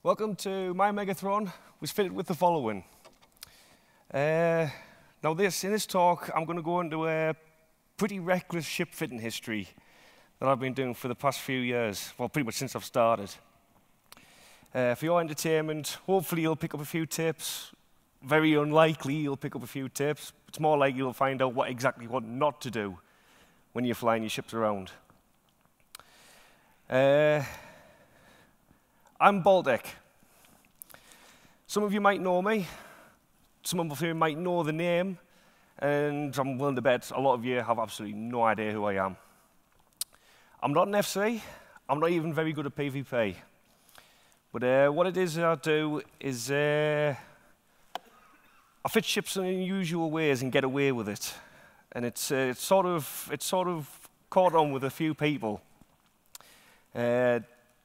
Welcome to my Megathron, was fitted with the following. In this talk, I'm going to go into a pretty reckless ship fitting history that I've been doing for the past few years, well, pretty much since I've started. For your entertainment, hopefully you'll pick up a few tips. Very unlikely you'll pick up a few tips. It's more likely you'll find out what not to do when you're flying your ships around. I'm Baltec. Some of you might know me, some of you might know the name, and I'm willing to bet a lot of you have absolutely no idea who I am. I'm not an FC, I'm not even very good at PvP. But what it is I do is I fit ships in unusual ways and get away with it. And it's sort of caught on with a few people.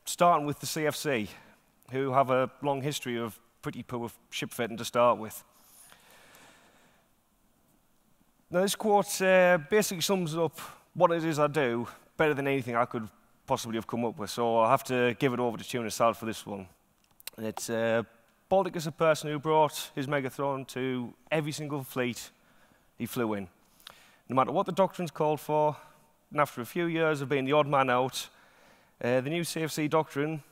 Starting with the CFC, who have a long history of pretty poor ship fitting to start with. Now this quote basically sums up what it is I do better than anything I could possibly have come up with, so I'll have to give it over to Tuna Sal for this one. And it's Baltec is a person who brought his Megathron to every single fleet he flew in. No matter what the doctrine's called for, and after a few years of being the odd man out, the new CFC doctrine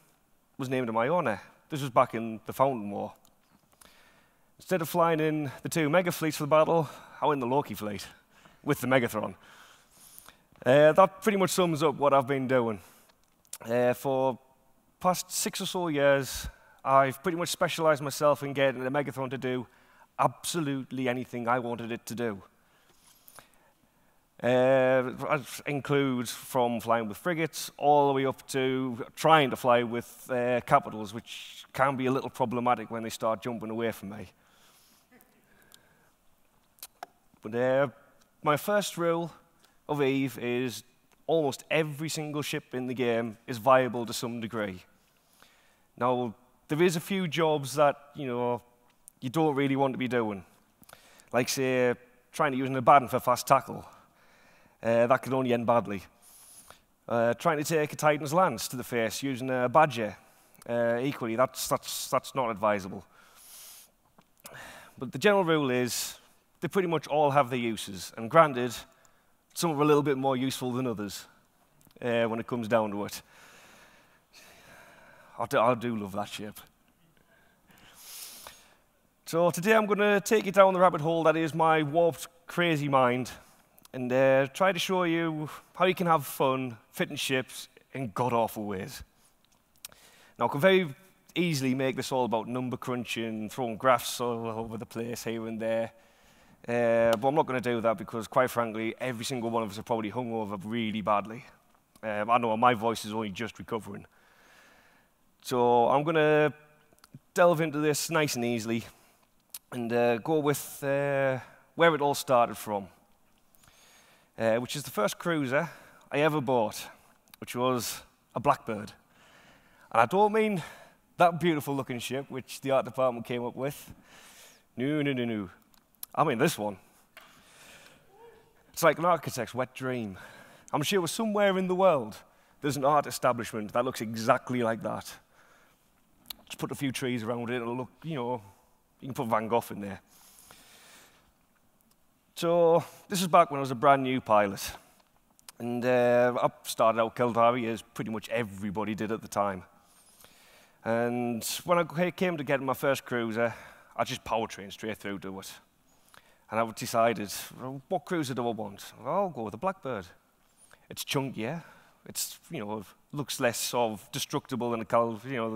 was named in my honour. This was back in the Fountain War. Instead of flying in the two mega fleets for the battle, I went in the Loki fleet with the Megathron. That pretty much sums up what I've been doing. For past 6 or so years, I've pretty much specialised myself in getting the Megathron to do absolutely anything I wanted it to do. That includes from flying with frigates all the way up to trying to fly with capitals, which can be a little problematic when they start jumping away from me. But my first rule of Eve is almost every single ship in the game is viable to some degree. Now, there is a few jobs that you don't really want to be doing, like say trying to use an Abaddon for fast tackle. That could only end badly. Trying to take a Titan's lance to the face using a Badger, equally, that's not advisable. But the general rule is they pretty much all have their uses, and granted, some are a little bit more useful than others when it comes down to it. I do love that ship. So today I'm going to take you down the rabbit hole that is my warped, crazy mind, and try to show you how you can have fun fitting ships in god-awful ways. Now, I could very easily make this all about number crunching, throwing graphs all over the place here and there, but I'm not going to do that because, quite frankly, every single one of us are probably hungover really badly. I know my voice is only just recovering. So I'm going to delve into this nice and easily and go with where it all started from. Which is the first cruiser I ever bought, which was a Blackbird. And I don't mean that beautiful looking ship which the art department came up with. No. I mean this one. It's like an architect's wet dream. I'm sure somewhere in the world there's an art establishment that looks exactly like that. Just put a few trees around it, it'll look, you can put Van Gogh in there. So this is back when I was a brand new pilot, and I started out Kildare as pretty much everybody did at the time. And when I came to getting my first cruiser, I just powertrained straight through to it. And I decided, well, what cruiser do I want? Well, I'll go with the Blackbird. It's chunkier, it's looks less sort of destructible than a few of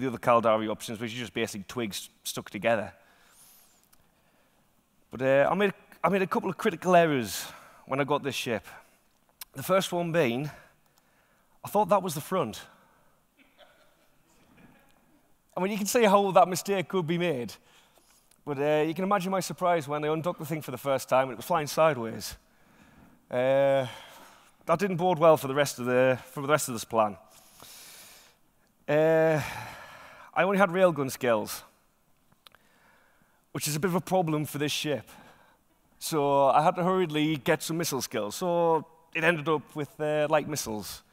the other Kildare options, which are just basically twigs stuck together. But I made a couple of critical errors when I got this ship. The first one being, I thought that was the front. I mean, you can see how that mistake could be made. But you can imagine my surprise when I undocked the thing for the first time and it was flying sideways. That didn't bode well for the rest of this plan. I only had railgun skills, which is a bit of a problem for this ship. So I had to hurriedly get some missile skills. So it ended up with light missiles,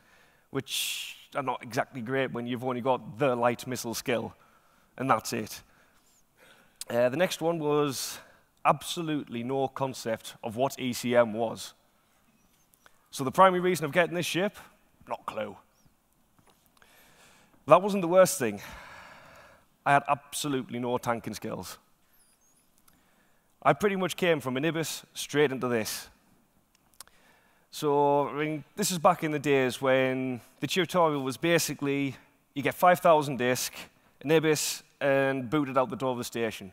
which are not exactly great when you've only got the light missile skill, and that's it. The next one was absolutely no concept of what ECM was. So the primary reason of getting this ship, not a clue. That wasn't the worst thing. I had absolutely no tanking skills. I pretty much came from an Ibis straight into this. So, I mean, this is back in the days when the tutorial was basically, you get 5,000 disc, an Ibis, and booted out the door of the station.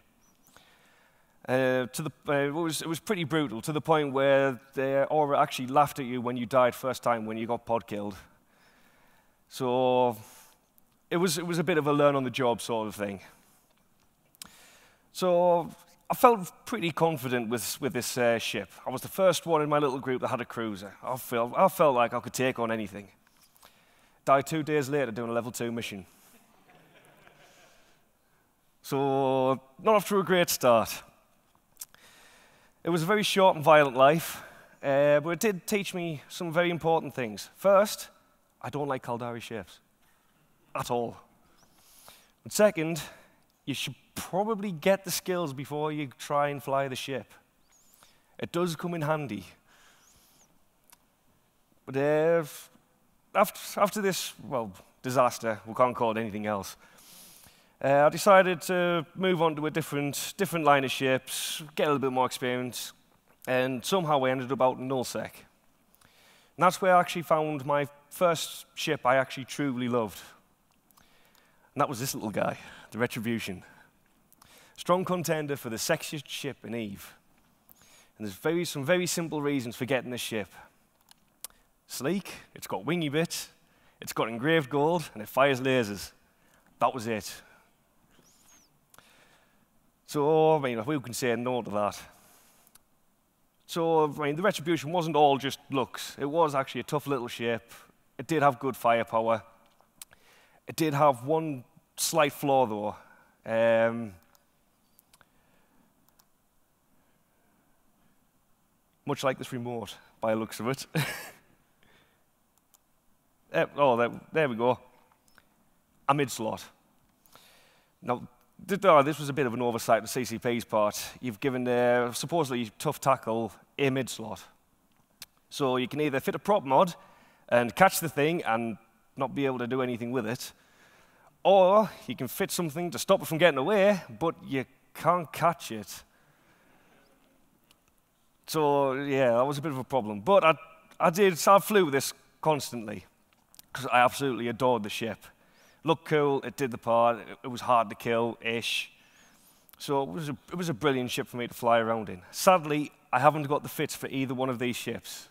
It was pretty brutal, to the point where the Aura actually laughed at you when you died first time when you got pod killed. So, it was a bit of a learn-on-the-job sort of thing. So, I felt pretty confident with this ship. I was the first one in my little group that had a cruiser. I felt like I could take on anything. Died 2 days later doing a level 2 mission. So, not off to a great start. It was a very short and violent life, but it did teach me some very important things. First, I don't like Caldari ships. At all. And second, you should probably get the skills before you try and fly the ship. It does come in handy. But after this, well, disaster, we can't call it anything else, I decided to move on to a different line of ships, get a little bit more experience, and somehow I ended up out in nullsec. And that's where I actually found my first ship I actually truly loved. And that was this little guy, the Retribution. Strong contender for the sexiest ship in EVE. And there's some very simple reasons for getting this ship. Sleek, it's got wingy bits, it's got engraved gold, and it fires lasers. That was it. So, I mean, who can say no to that? So, I mean, the Retribution wasn't all just looks. It was actually a tough little ship. It did have good firepower. It did have one slight flaw, though. Much like this remote, by the looks of it. There we go. A mid-slot. Now, this was a bit of an oversight on CCP's part. You've given supposedly tough tackle a mid-slot. So you can either fit a prop mod and catch the thing and not be able to do anything with it, or you can fit something to stop it from getting away, but you can't catch it. So, yeah, that was a bit of a problem. But I flew with this constantly, because I absolutely adored the ship. Looked cool, it did the part, it was hard to kill-ish. So it was a brilliant ship for me to fly around in. Sadly, I haven't got the fits for either one of these ships,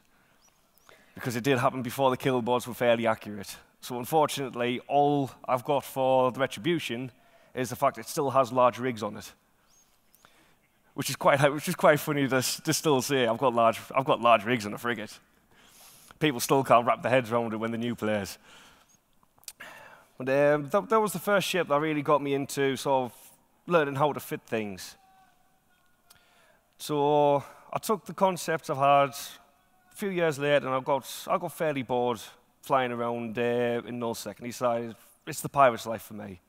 because it did happen before the kill boards were fairly accurate. So unfortunately, all I've got for the Retribution is the fact it still has large rigs on it. Which is quite funny to still say, I've got large rigs on a frigate. People still can't wrap their heads around it when they're new players. But that was the first ship that really got me into sort of learning how to fit things. So I took the concepts I've had a few years later, and I got fairly bored flying around in nullsec, and decided it's the pirate's life for me.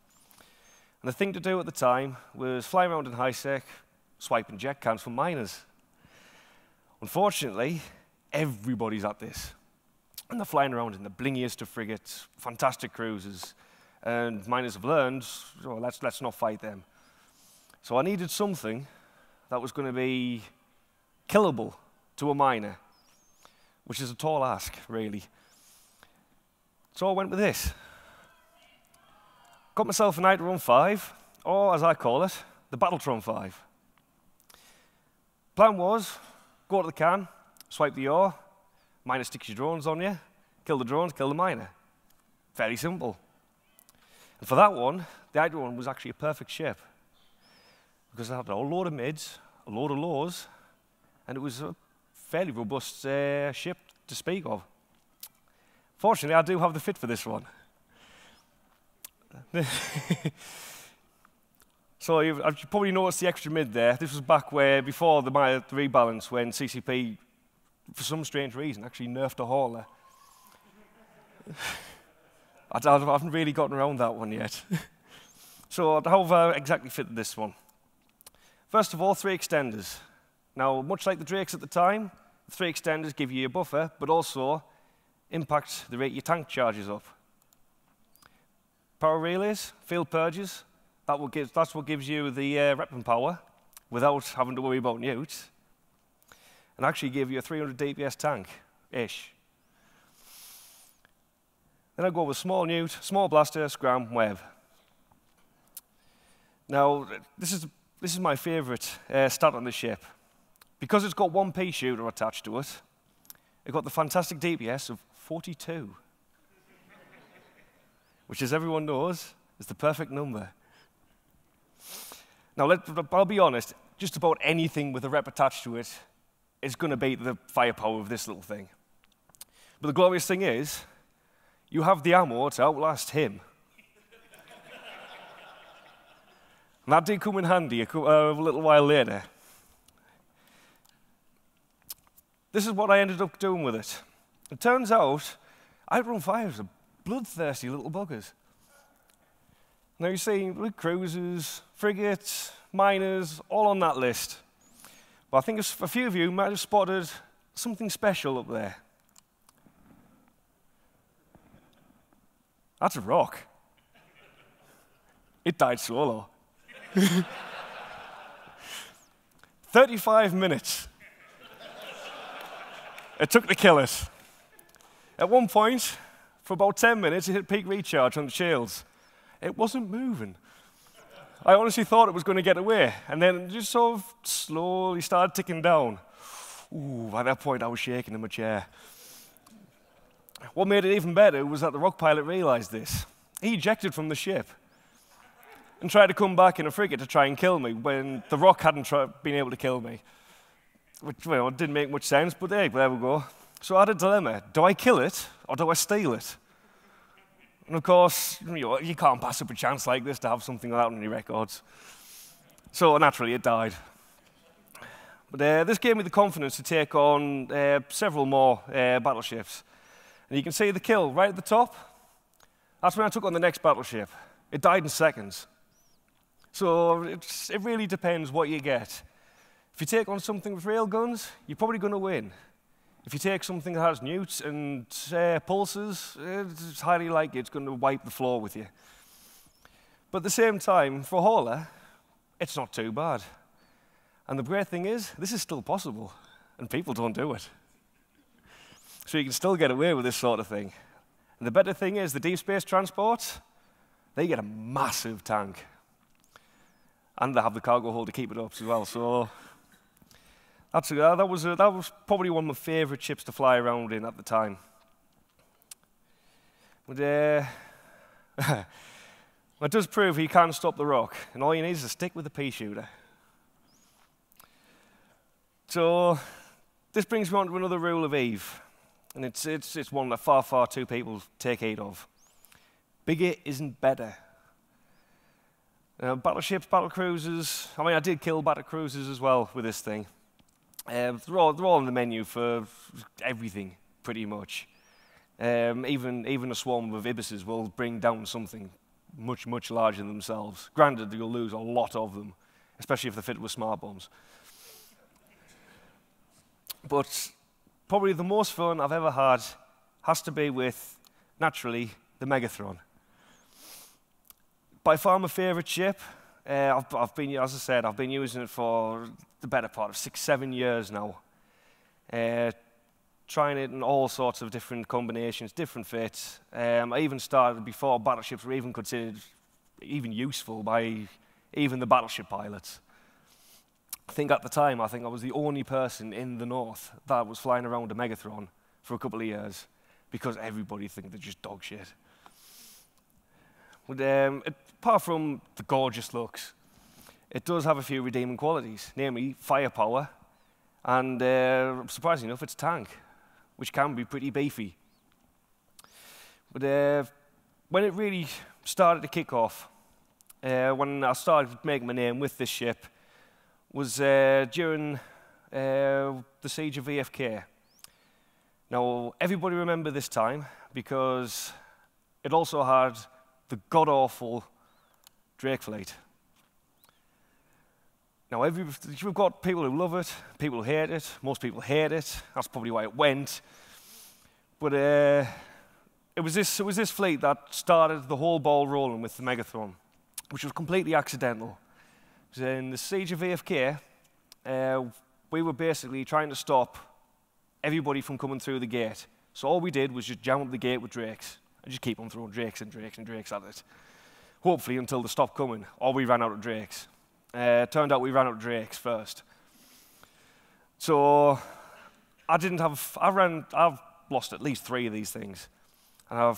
And the thing to do at the time was fly around in high-sec, swiping jet cans from miners. Unfortunately, everybody's at this. And they're flying around in the blingiest of frigates, fantastic cruisers, and miners have learned, oh, let's not fight them. So I needed something that was going to be killable to a miner, which is a tall ask, really. So I went with this. Got myself a Nitron 5, or as I call it, the Battletron 5. Plan was, go to the can, swipe the ore, miner sticks your drones on you, kill the drones, kill the miner. Very simple. And for that one, the Nitron was actually a perfect ship, because it had a load of mids, a load of lows, and it was a fairly robust ship to speak of. Fortunately, I do have the fit for this one. So you've probably noticed the extra mid there. This was back before the rebalance, when CCP, for some strange reason, actually nerfed a hauler. I haven't really gotten around that one yet. So how have I exactly fitted this one? First of all, 3 extenders. Now, much like the Drakes at the time, the 3 extenders give you a buffer, but also impact the rate your tank charges up. Power relays, field purges, that's what gives you the weapon power without having to worry about newts, and actually give you a 300 DPS tank-ish. Then I go with small newt, small blaster, scram, web. Now, this is my favorite stat on the ship. Because it's got 1 pea shooter attached to it, it got the fantastic DPS of 42, which, as everyone knows, is the perfect number. Now, I'll be honest, just about anything with a rep attached to it is going to beat the firepower of this little thing. But the glorious thing is, you have the ammo to outlast him. And that did come in handy a little while later. This is what I ended up doing with it. It turns out, Outrun fires are bloodthirsty little buggers. Now you see, with cruisers, frigates, miners, all on that list. But I think a few of you might have spotted something special up there. That's a rock. It died solo. 35 minutes. It took to kill it. At one point, for about 10 minutes, it hit peak recharge on the shields. It wasn't moving. I honestly thought it was going to get away, and then it just sort of slowly started ticking down. Ooh, at that point, I was shaking in my chair. What made it even better was that the rock pilot realized this. He ejected from the ship and tried to come back in a frigate to try and kill me when the rock hadn't been able to kill me. Which, well, didn't make much sense, but hey, there we go. So I had a dilemma. Do I kill it, or do I steal it? And of course, you can't pass up a chance like this to have something like that on your records. So naturally, it died. But this gave me the confidence to take on several more battleships. And you can see the kill right at the top. That's when I took on the next battleship. It died in seconds. So it really depends what you get. If you take on something with rail guns, you're probably going to win. If you take something that has newts and pulses, it's highly likely it's going to wipe the floor with you. But at the same time, for a hauler, it's not too bad. And the great thing is, this is still possible, and people don't do it. So you can still get away with this sort of thing. And the better thing is, the deep space transports, they get a massive tank. And they have the cargo hold to keep it up as well. So that was probably one of my favorite ships to fly around in at the time. But it does prove you can stop the rock, and all you need is to stick with the pea shooter. So this brings me on to another rule of Eve, and it's one that far too people take heed of. Bigger isn't better. Battleships, battle cruisers. I mean, I did kill battle cruisers as well with this thing. They're all in the menu for everything, pretty much. Even a swarm of ibises will bring down something much larger than themselves. Granted, you'll lose a lot of them, especially if they're fitted with smart bombs. But probably the most fun I've ever had has to be with, naturally, the Megathron. By far my favorite ship. I've been using it for the better part of 6-7 years now. Trying it in all sorts of different combinations, different fits. I even started before battleships were even considered even useful by even the battleship pilots. I think at the time, I was the only person in the north that was flying around a Megathron for a couple of years because everybody thinks they're just dog shit. But apart from the gorgeous looks, it does have a few redeeming qualities, namely firepower, and surprisingly enough, it's tank, which can be pretty beefy. But when it really started to kick off, when I started making my name with this ship, was during the siege of VFK. Now, everybody remember this time because it also had the god-awful Drake fleet. Now, we've got people who love it, people who hate it. Most people hate it. That's probably why it went. But it was this fleet that started the whole ball rolling with the Megathron, which was completely accidental. It was in the siege of AFK. We were basically trying to stop everybody from coming through the gate. So all we did was just jam up the gate with drakes and just keep on throwing drakes and drakes and drakes at it. Hopefully until they stopped coming, or we ran out of drakes. Turned out we ran out of drakes first. So I've lost at least 3 of these things. And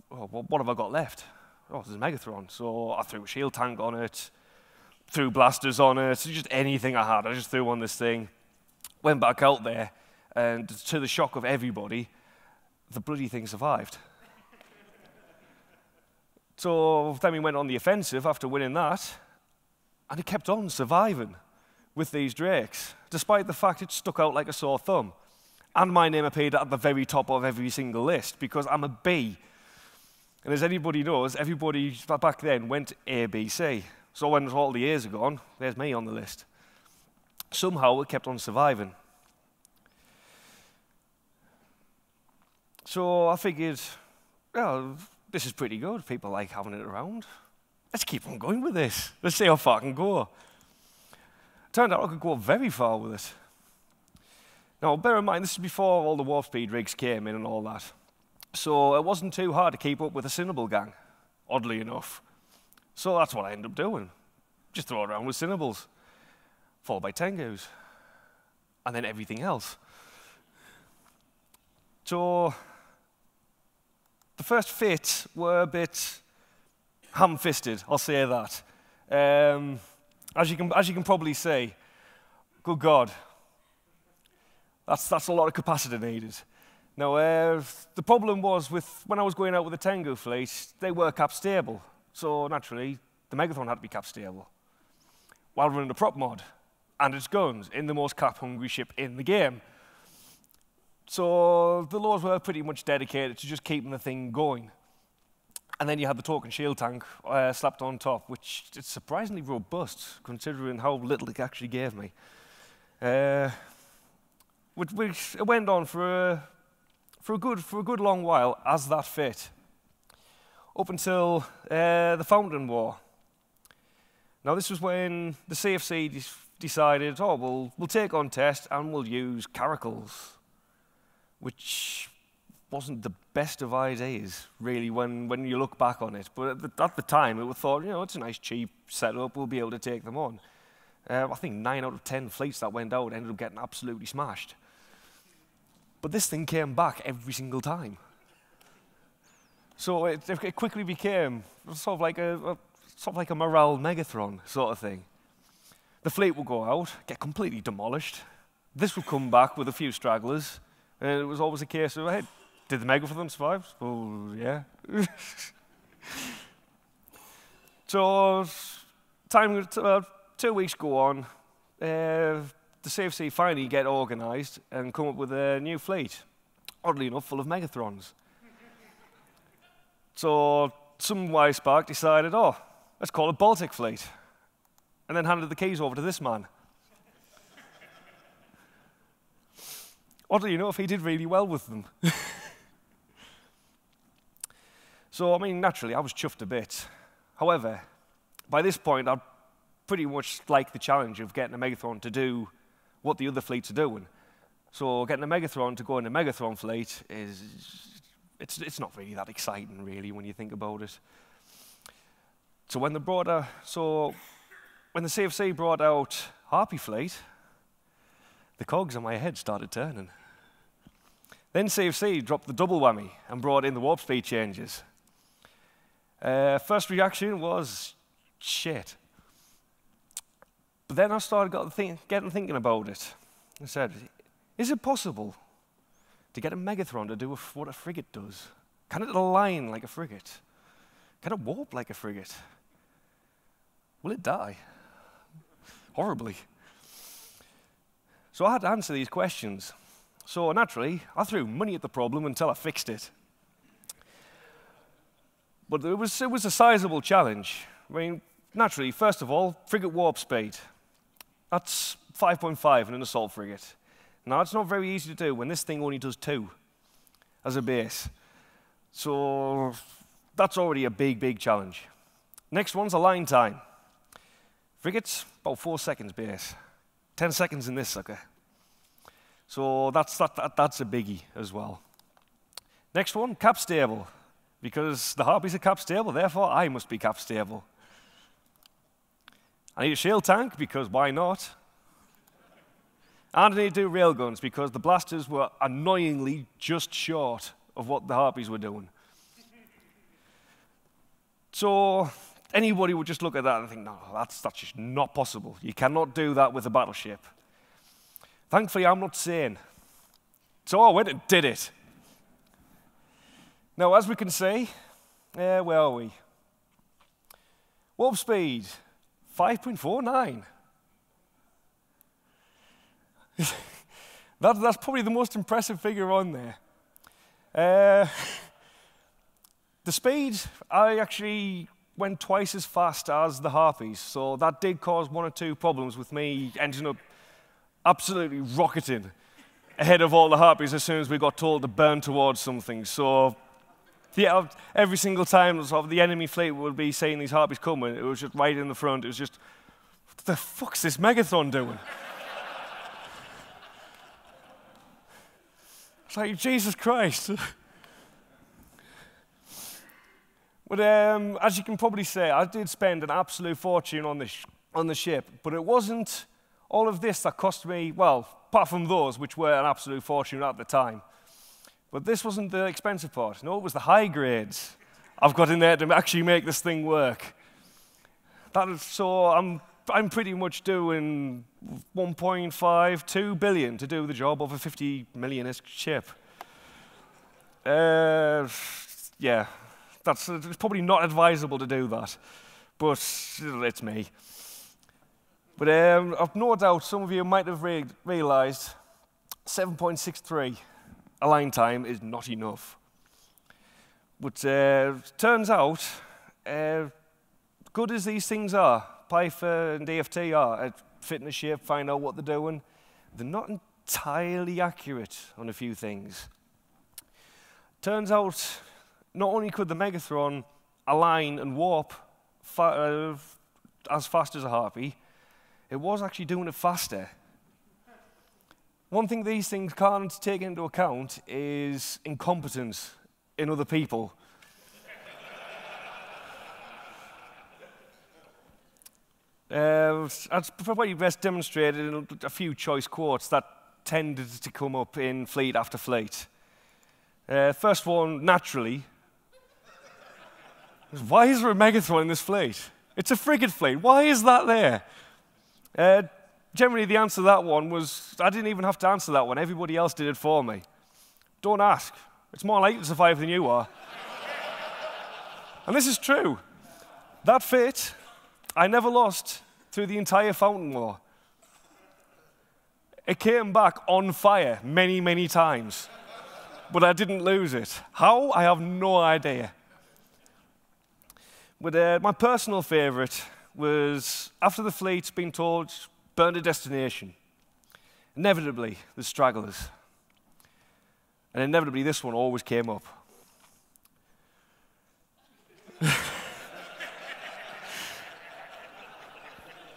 what have I got left? Oh, there's a Megathron. So I threw a shield tank on it, threw blasters on it, just anything I had. I just threw on this thing, went back out there, and to the shock of everybody, the bloody thing survived. So then we went on the offensive after winning that, and it kept on surviving with these drakes, despite the fact it stuck out like a sore thumb. And my name appeared at the very top of every single list, because I'm a B. And as anybody knows, everybody back then went A, B, C. So when all the A's are gone, there's me on the list. Somehow it kept on surviving. So I figured, well, this is pretty good. People like having it around. Let's keep on going with this. Let's see how far I can go. Turned out I could go very far with it. Now, bear in mind, this is before all the warp speed rigs came in and all that. So it wasn't too hard to keep up with a Cinnable gang, oddly enough. So that's what I ended up doing. Just throw it around with Cinnables, followed by Tengus, and then everything else. So the first fits were a bit ham-fisted, I'll say that. As you can probably see, good God, that's a lot of capacity needed. Now, the problem was when I was going out with the Tengu fleet, they were cap stable. So naturally, the Megathron had to be cap stable, while running the prop mod and its guns in the most cap-hungry ship in the game. So the laws were pretty much dedicated to just keeping the thing going. And then you had the token shield tank slapped on top, which is surprisingly robust, considering how little it actually gave me. Which it went on for a good long while as that fit, up until the Fountain War. Now this was when the CFC decided, oh, we'll take on test and we'll use caracals, which wasn't the best of ideas, really, when you look back on it. But at the time, it was thought, it's a nice, cheap setup, we'll be able to take them on. I think 9 out of 10 fleets that went out ended up getting absolutely smashed. But this thing came back every single time. So it quickly became sort of like a morale Megathron sort of thing. The fleet would go out, get completely demolished. This would come back with a few stragglers. And it was always a case of, hey, did the Megathron survive? Oh, yeah. So, 2 weeks go on. The CFC finally get organised and come up with a new fleet. Oddly enough, full of Megathrons. So, some wise spark decided, oh, let's call it Baltec fleet. And then handed the keys over to this man. Oddly enough, he did really well with them. So, I mean, naturally, I was chuffed a bit. However, by this point, I'd pretty much liked the challenge of getting a Megathron to do what the other fleets are doing. So, getting a Megathron to go in a Megathron fleet it's not really that exciting, really, when you think about it. So, when the CFC brought out Harpy Fleet, the cogs on my head started turning. Then CFC dropped the double whammy and brought in the warp speed changes. First reaction was, shit. But then I started getting thinking about it. I said, is it possible to get a Megathron to do what a frigate does? Can it align like a frigate? Can it warp like a frigate? Will it die? Horribly. So I had to answer these questions. So naturally, I threw money at the problem until I fixed it. But it was a sizable challenge. I mean, naturally, first of all, frigate warp speed. That's 5.5 in an assault frigate. Now, it's not very easy to do when this thing only does 2 as a base. So that's already a big, big challenge. Next one's align time. Frigates, about 4 seconds base. 10 seconds in this sucker. So that's a biggie as well. Next one, cap stable. Because the Harpies are cap stable, therefore I must be cap stable. I need a shield tank, because why not? And I need to do railguns, because the blasters were annoyingly just short of what the Harpies were doing. So anybody would just look at that and think, no, that's just not possible. You cannot do that with a battleship. Thankfully, I'm not sane. So I went and did it. Now, as we can see, where are we? Warp speed, 5.49. That's probably the most impressive figure on there. The speed, I actually went twice as fast as the Harpies, so that did cause 1 or 2 problems with me ending up absolutely rocketing ahead of all the Harpies as soon as we got told to burn towards something. So yeah, every single time sort of the enemy fleet would be seeing these Harpies coming, it was just right in the front. It was just, what the fuck's this Megathron doing? It's like, Jesus Christ. But as you can probably say, I did spend an absolute fortune on the ship, but it wasn't all of this that cost me, well, apart from those, which were an absolute fortune at the time. But this wasn't the expensive part. No, it was the high grades I've got in there to actually make this thing work. So I'm pretty much doing 1.5, 2 billion to do the job of a 50 million-ish ship. Yeah, it's probably not advisable to do that, but it's me. But I've no doubt some of you might have realized 7.63 align time is not enough. But turns out, good as these things are, PIFA and DFT are at fitting a ship, find out what they're doing, they're not entirely accurate on a few things. Turns out, not only could the Megathron align and warp as fast as a Harpy, it was actually doing it faster. One thing these things can't take into account is incompetence in other people. That's probably best demonstrated in a few choice quotes that tended to come up in fleet after fleet. First one, naturally, is, why is there a Megathron in this fleet? It's a frigate fleet. Why is that there? Generally, the answer to that one was, I didn't even have to answer that one. Everybody else did it for me. Don't ask. It's more likely to survive than you are. And this is true. That fit, I never lost through the entire Fountain War. It came back on fire many, many times. But I didn't lose it. How? I have no idea. But my personal favorite was, after the fleet's been told, burn a destination. Inevitably, there's stragglers. And inevitably, this one always came up.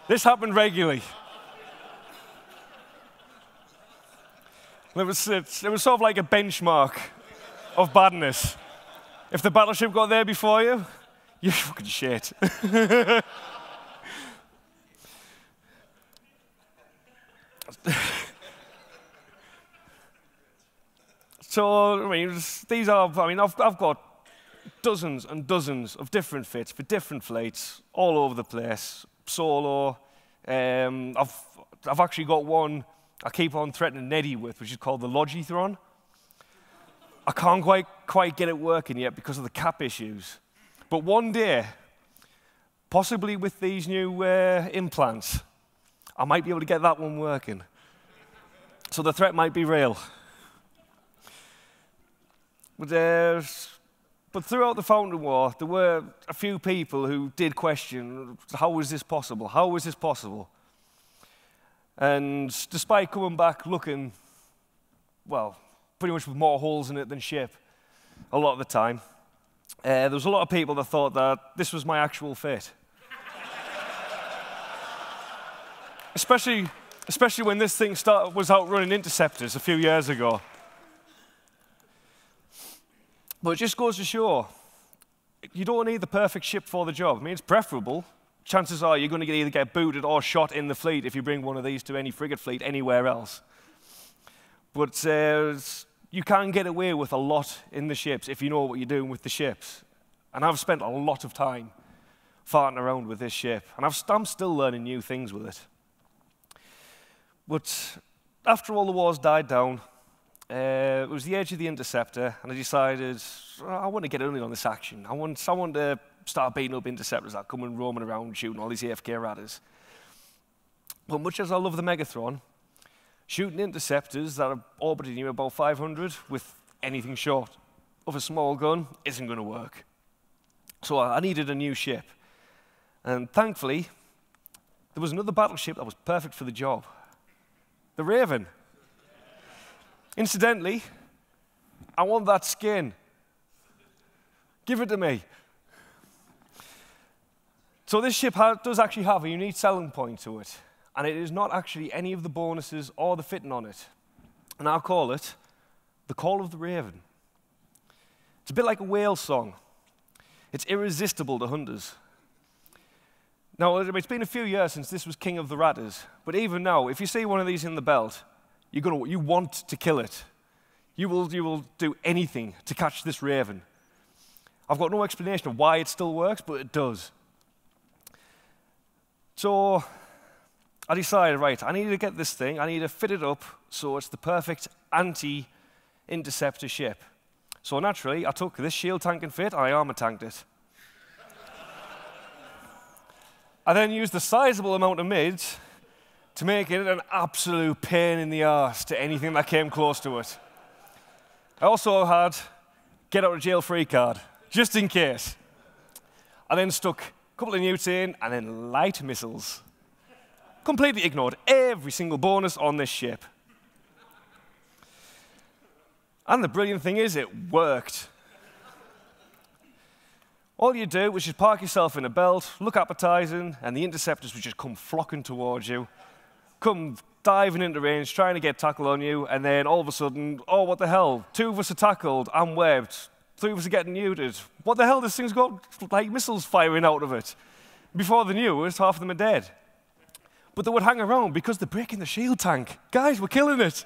This happened regularly. It was sort of like a benchmark of badness. If the battleship got there before you, you're fucking shit. So, I mean, I've got dozens and dozens of different fits for different fleets all over the place. Solo. I've actually got one I keep on threatening Neddy with, which is called the Logithron. I can't quite get it working yet because of the cap issues. But one day, possibly with these new implants, I might be able to get that one working. So the threat might be real. But But throughout the Fountain War, there were a few people who did question, how is this possible? How is this possible? And despite coming back looking, well, pretty much with more holes in it than ship a lot of the time, there was a lot of people that thought that this was my actual fate. Especially when this thing was out running interceptors a few years ago. But it just goes to show, you don't need the perfect ship for the job. I mean, it's preferable. Chances are you're going to either get booted or shot in the fleet if you bring one of these to any frigate fleet anywhere else. But you can get away with a lot in the ships if you know what you're doing with the ships. And I've spent a lot of time farting around with this ship, and I'm still learning new things with it. But after all the wars died down, it was the age of the interceptor, and I decided I want to get in on this action. I want to start beating up interceptors that come and roaming around shooting all these AFK radders. But much as I love the Megathron, shooting interceptors that are orbiting you about 500 with anything short of a small gun isn't going to work. So I needed a new ship. And thankfully, there was another battleship that was perfect for the job. The Raven. Incidentally, I want that skin. Give it to me. So this ship does actually have a unique selling point to it, and it is not actually any of the bonuses or the fitting on it. And I'll call it the Call of the Raven. It's a bit like a whale song. It's irresistible to hunters. Now, it's been a few years since this was King of the Ratters, but even now, if you see one of these in the belt, you want to kill it. You will do anything to catch this raven. I've got no explanation of why it still works, but it does. So I decided, right, I need to get this thing, I need to fit it up so it's the perfect anti-interceptor ship. So naturally, I took this shield tank and fit, and I armor tanked it. I then used a sizable amount of mids to make it an absolute pain in the arse to anything that came close to it. I also had get out of jail free card, just in case. I then stuck a couple of newts in, and then light missiles. Completely ignored every single bonus on this ship. And the brilliant thing is, it worked. All you do was just park yourself in a belt, look appetizing, and the interceptors would just come flocking towards you, come diving into range, trying to get tackle on you, and then all of a sudden, oh, what the hell? 2 of us are tackled, I'm webbed, 3 of us are getting neutered. What the hell? This thing's got like missiles firing out of it. Before they knew it, half of them are dead. But they would hang around because they're breaking the shield tank. Guys, we're killing it.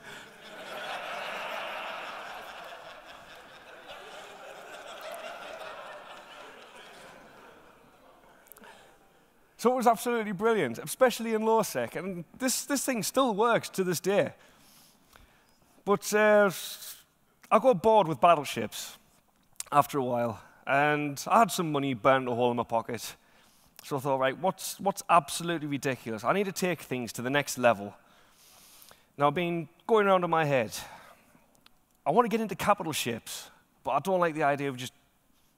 So it was absolutely brilliant, especially in low sec, and this thing still works to this day. But I got bored with battleships after a while, and I had some money burnt a hole in my pocket. So I thought, right, what's absolutely ridiculous? I need to take things to the next level. Now, I've been going around in my head. I want to get into capital ships, but I don't like the idea of just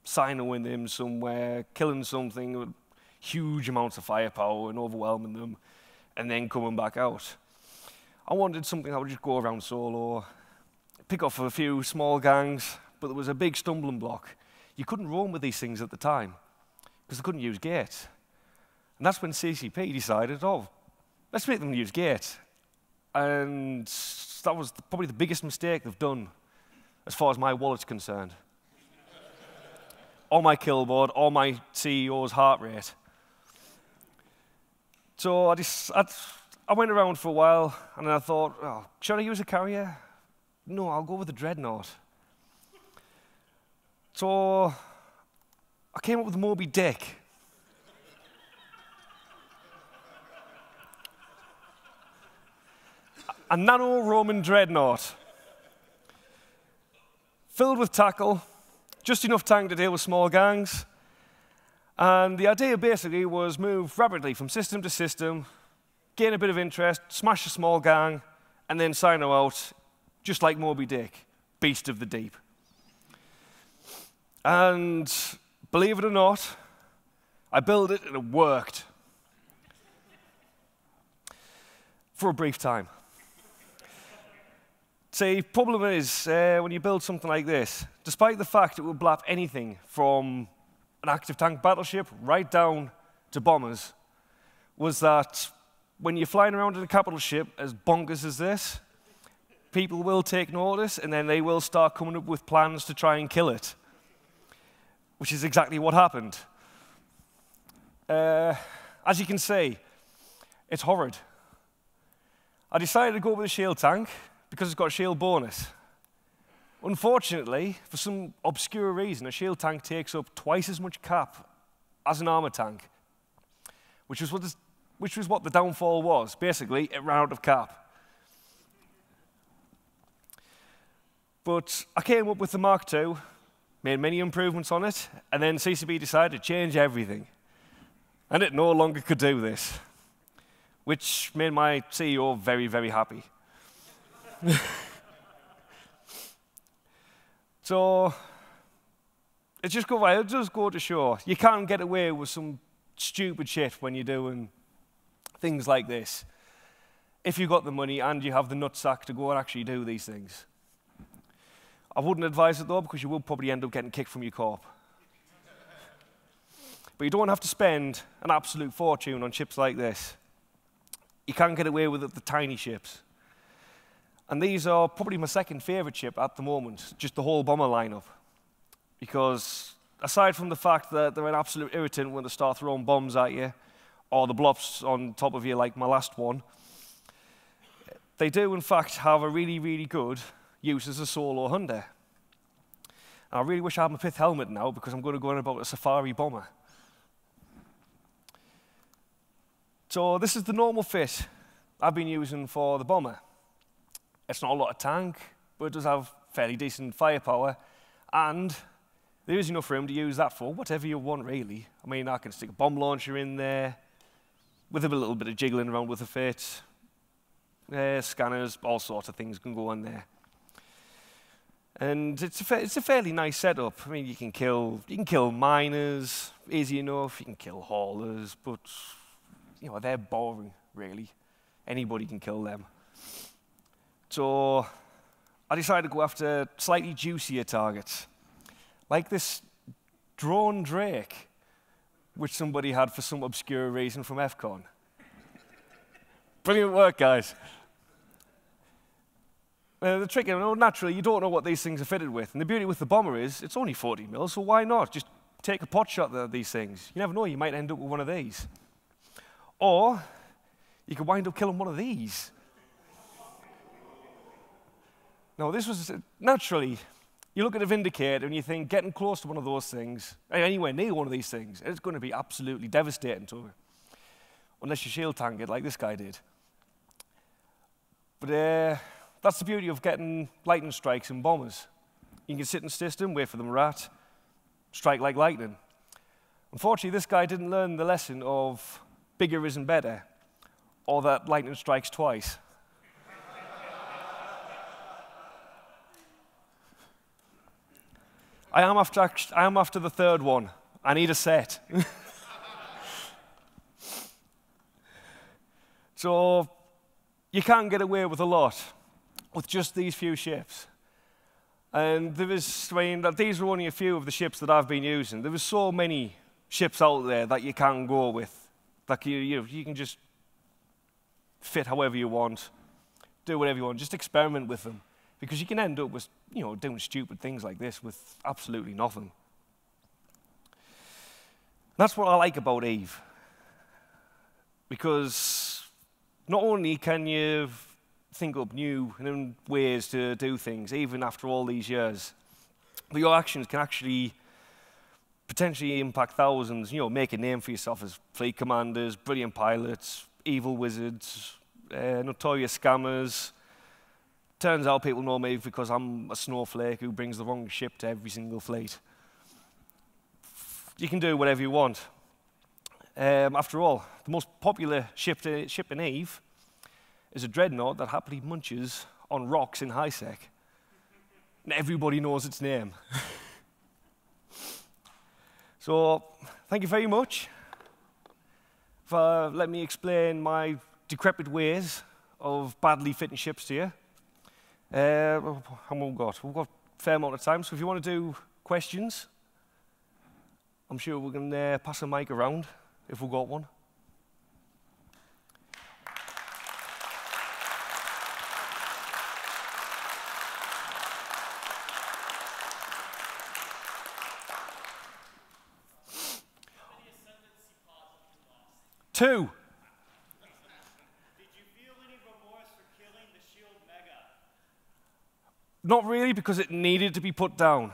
signing them somewhere, killing something with huge amounts of firepower and overwhelming them, and then coming back out. I wanted something that would just go around solo, pick off a few small gangs, but there was a big stumbling block. You couldn't roam with these things at the time, because they couldn't use gate. And that's when CCP decided, oh, let's make them use gate. And that was probably the biggest mistake they've done, as far as my wallet's concerned. Or my kill board, or my CEO's heart rate. So I went around for a while, and then I thought, oh, should I use a carrier? No, I'll go with the Dreadnought. So I came up with Moby Dick. A nano-Roman Dreadnought. Filled with tackle, just enough tank to deal with small gangs. And the idea basically was move rapidly from system to system, gain a bit of interest, smash a small gang, and then sign them out, just like Moby Dick, beast of the deep. And believe it or not, I built it and it worked. For a brief time. See, problem is, when you build something like this, despite the fact it will blap anything from an active tank battleship right down to bombers, was that when you're flying around in a capital ship as bonkers as this, people will take notice and then they will start coming up with plans to try and kill it, which is exactly what happened. As you can see, it's horrid. I decided to go with a shield tank because it's got a shield bonus. Unfortunately, for some obscure reason, a shield tank takes up twice as much cap as an armor tank, which was what the downfall was. Basically, it ran out of cap. But I came up with the Mark II, made many improvements on it, and then CCB decided to change everything. And it no longer could do this, which made my CEO very, very happy. So, it does go to show, you can't get away with some stupid shit when you're doing things like this, if you've got the money and you have the nutsack to go and actually do these things. I wouldn't advise it though, because you will probably end up getting kicked from your corp. But you don't have to spend an absolute fortune on ships like this. You can get away with it, the tiny ships. And these are probably my second favorite ship at the moment, just the whole bomber lineup. Because aside from the fact that they're an absolute irritant when they start throwing bombs at you, or the blops on top of you like my last one, they do in fact have a really, really good use as a solo hunter. And I really wish I had my pith helmet now, because I'm going to go on about a safari bomber. So this is the normal fit I've been using for the bomber. It's not a lot of tank, but it does have fairly decent firepower, and there is enough room to use that for whatever you want, really. I mean, I can stick a bomb launcher in there, with a little bit of jiggling around with the fit. Scanners, all sorts of things can go on there. And it's a fairly nice setup. I mean, you can kill miners, easy enough. You can kill haulers, but you know, they're boring, really. Anybody can kill them. So I decided to go after slightly juicier targets, like this drone Drake, which somebody had for some obscure reason from FCON. Brilliant work, guys. The trick, naturally, you don't know what these things are fitted with. And the beauty with the bomber is, it's only 40 mil, so why not? Just take a pot shot at these things. You never know, you might end up with one of these. Or, you could wind up killing one of these. Now, this was, naturally, you look at a Vindicator and you think, getting close to one of those things, anywhere near one of these things, it's going to be absolutely devastating to her. Unless you shield tank it like this guy did. But that's the beauty of getting lightning strikes in bombers. You can sit in system, wait for them to rat, strike like lightning. Unfortunately, this guy didn't learn the lesson of bigger isn't better, or that lightning strikes twice. I am after the third one. I need a set. So you can get away with a lot with just these few ships. And these are only a few of the ships that I've been using. There is so many ships out there that you can go with. Like you can just fit however you want, do whatever you want, just experiment with them. Because you can end up with, doing stupid things like this with absolutely nothing. That's what I like about Eve. Because not only can you think up new ways to do things, even after all these years, but your actions can actually potentially impact thousands, make a name for yourself as fleet commanders, brilliant pilots, evil wizards, notorious scammers. Turns out people know me because I'm a snowflake who brings the wrong ship to every single fleet. You can do whatever you want. After all, the most popular ship in Eve is a dreadnought that happily munches on rocks in high sec. And everybody knows its name. So, thank you very much for letting me explain my decrepit ways of badly fitting ships to you. How long we got? We've got a fair amount of time, so if you want to do questions, I'm sure we can pass a mic around if we've got one. Two. Did you feel any remorse for killing the shield Mega? Not really, because it needed to be put down.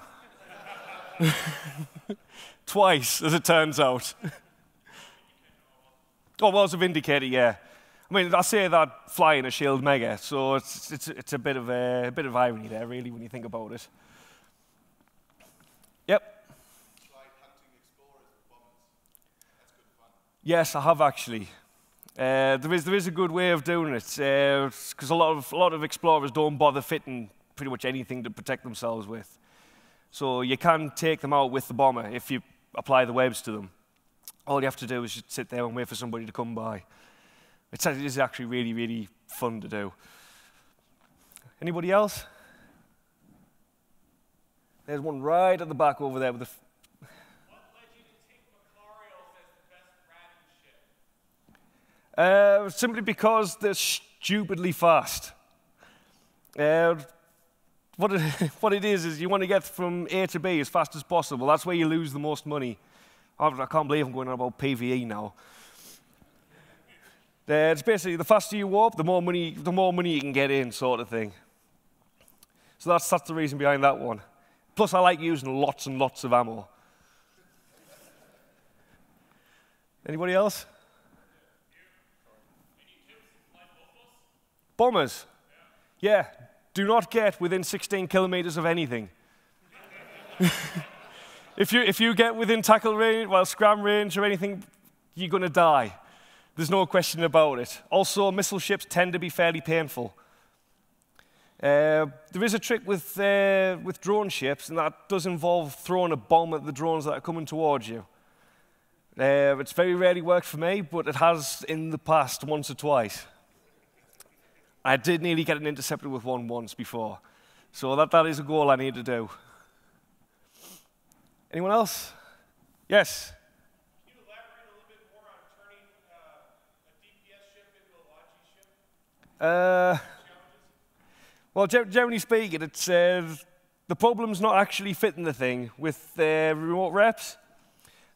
Twice, as it turns out. Oh, well, it's a Vindicator, yeah. I mean, I say that flying a shield Mega, so it's a bit of irony there, really, when you think about it. Yep. Yes, I have actually. There is a good way of doing it, because a lot of explorers don't bother fitting pretty much anything to protect themselves with. So you can take them out with the bomber if you apply the webs to them. All you have to do is just sit there and wait for somebody to come by. It is actually really, really fun to do. Anybody else? There's one right at the back over there with the. Simply because they're stupidly fast. What it is you want to get from A to B as fast as possible. That's where you lose the most money. I can't believe I'm going on about PvE now. It's basically the faster you warp, the more money you can get in, sort of thing. So that's the reason behind that one. Plus, I like using lots and lots of ammo. Anybody else? Bombers? Yeah. Do not get within 16 kilometers of anything. If you get within tackle range, well, scram range or anything, you're going to die. There's no question about it. Also, missile ships tend to be fairly painful. There is a trick with drone ships, and that does involve throwing a bomb at the drones that are coming towards you. It's very rarely worked for me, but it has in the past once or twice. I did nearly get an interceptor with one once before. So that is a goal I need to do. Anyone else? Yes? Can you elaborate a little bit more on turning a DPS ship into a launching ship? Well, generally speaking, it's the problem's not actually fitting the thing with remote reps.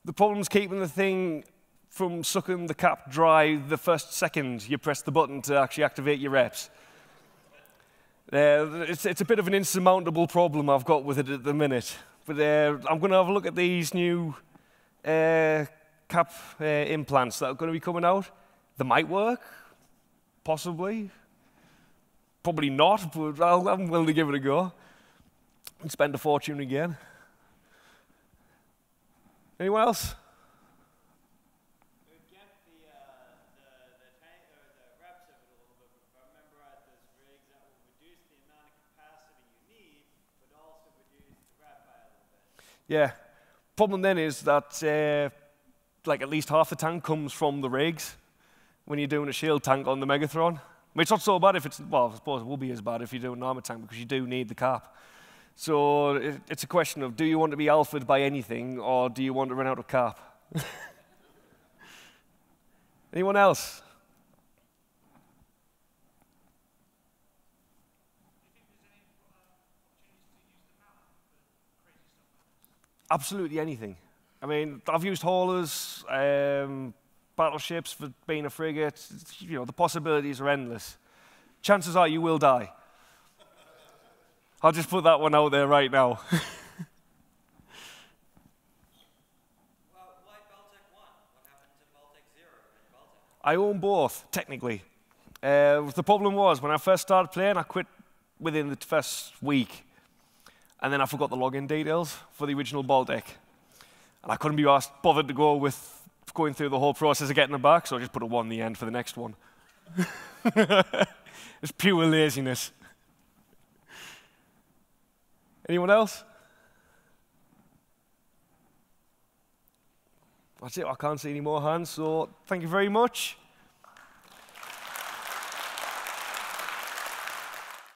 The problem's keeping the thing from sucking the cap dry the first second you press the button to actually activate your reps. It's a bit of an insurmountable problem I've got with it at the minute. But I'm going to have a look at these new cap implants that are going to be coming out. They might work, possibly. Probably not, but I'm willing to give it a go. And spend a fortune again. Anyone else? Yeah. Problem then is that like at least half the tank comes from the rigs when you're doing a shield tank on the Megathron. I mean, it's not so bad if it's, well, I suppose it will be as bad if you're doing an armor tank because you do need the cap. So it's a question of, do you want to be alphaed by anything or do you want to run out of cap? Anyone else? Absolutely anything. I mean, I've used haulers, battleships for being a frigate. You know, the possibilities are endless. Chances are you will die. I'll just put that one out there right now. Well, why Baltec 1? What happened to Baltec 0 and Baltec? I own both, technically. The problem was, when I first started playing, I quit within the first week. And then I forgot the login details for the original Baltec. And I couldn't be bothered to go with going through the whole process of getting it back, so I just put a 1 in the end for the next one. It's pure laziness. Anyone else? That's it. I can't see any more hands, so thank you very much.